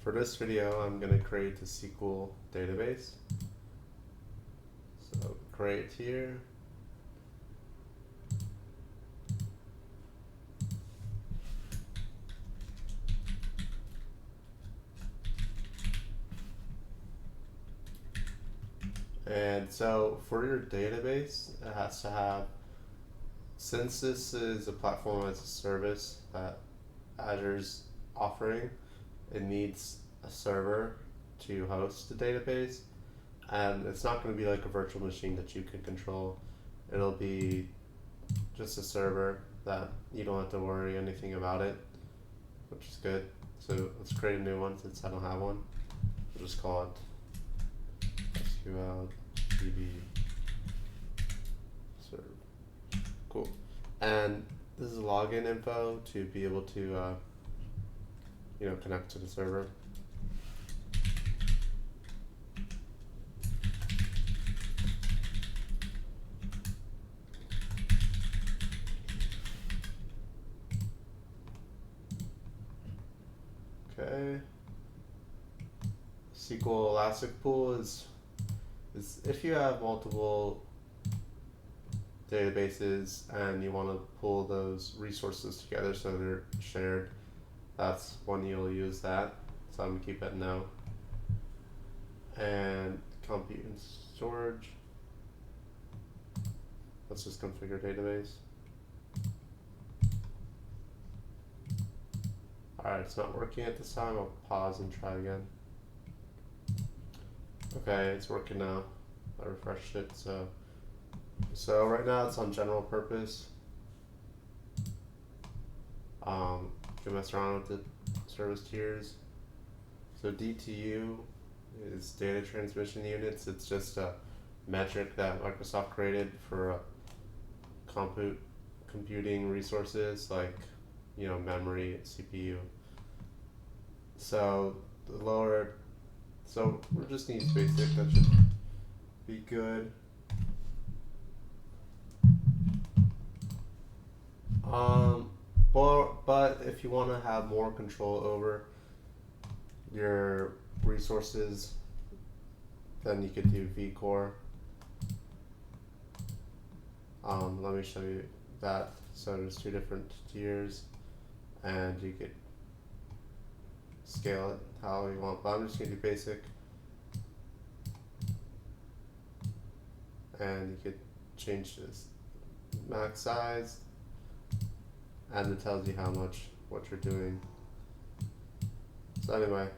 For this video, I'm going to create a SQL database. So create here. And so for your database, it has to have, since this is a platform as a service that Azure's offering, it needs a server to host the database. And it's not going to be like a virtual machine that you can control. It'll be just a server that you don't have to worry anything about it, which is good. So let's create a new one since I don't have one. We'll just call it SQL Server. Cool. And this is login info to be able to connect to the server. Okay. SQL Elastic Pool is if you have multiple databases and you want to pull those resources together so they're shared, that's when you'll use that. So I'm going to keep it no. And compute and storage. Let's just configure database. Alright, it's not working at this time. I'll pause and try again. Okay, it's working now. I refreshed it. So right now it's on general purpose. You can mess around with the service tiers. So DTU is data transmission units. It's just a metric that Microsoft created for computing resources like memory, CPU. So the lower, so we're just gonna use basic. That should be good. But if you want to have more control over your resources, then you could do VCore. Let me show you that. So there's two different tiers, and you could scale it how you want. But I'm just gonna do basic, and you could change this max size. And it tells you what you're doing. So anyway,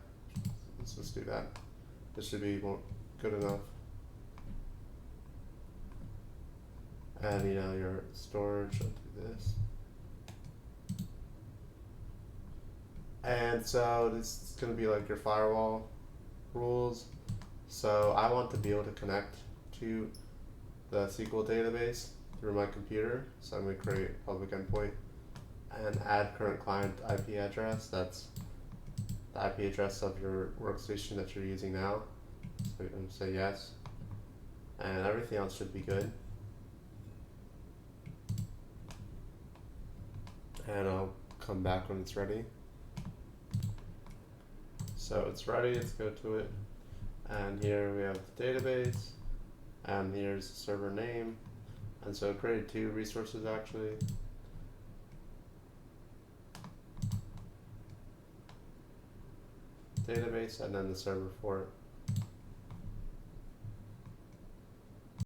let's just do that. This should be good enough. And your storage, I'll do this. And so this is going to be like your firewall rules. So I want to be able to connect to the SQL database through my computer. So I'm going to create a public endpoint and add current client IP address. That's the IP address of your workstation that you're using now. So I'm going to say yes. And everything else should be good. And I'll come back when it's ready. So it's ready, let's go to it. And here we have the database, and here's the server name. And so it created two resources actually. Database and then the server for it.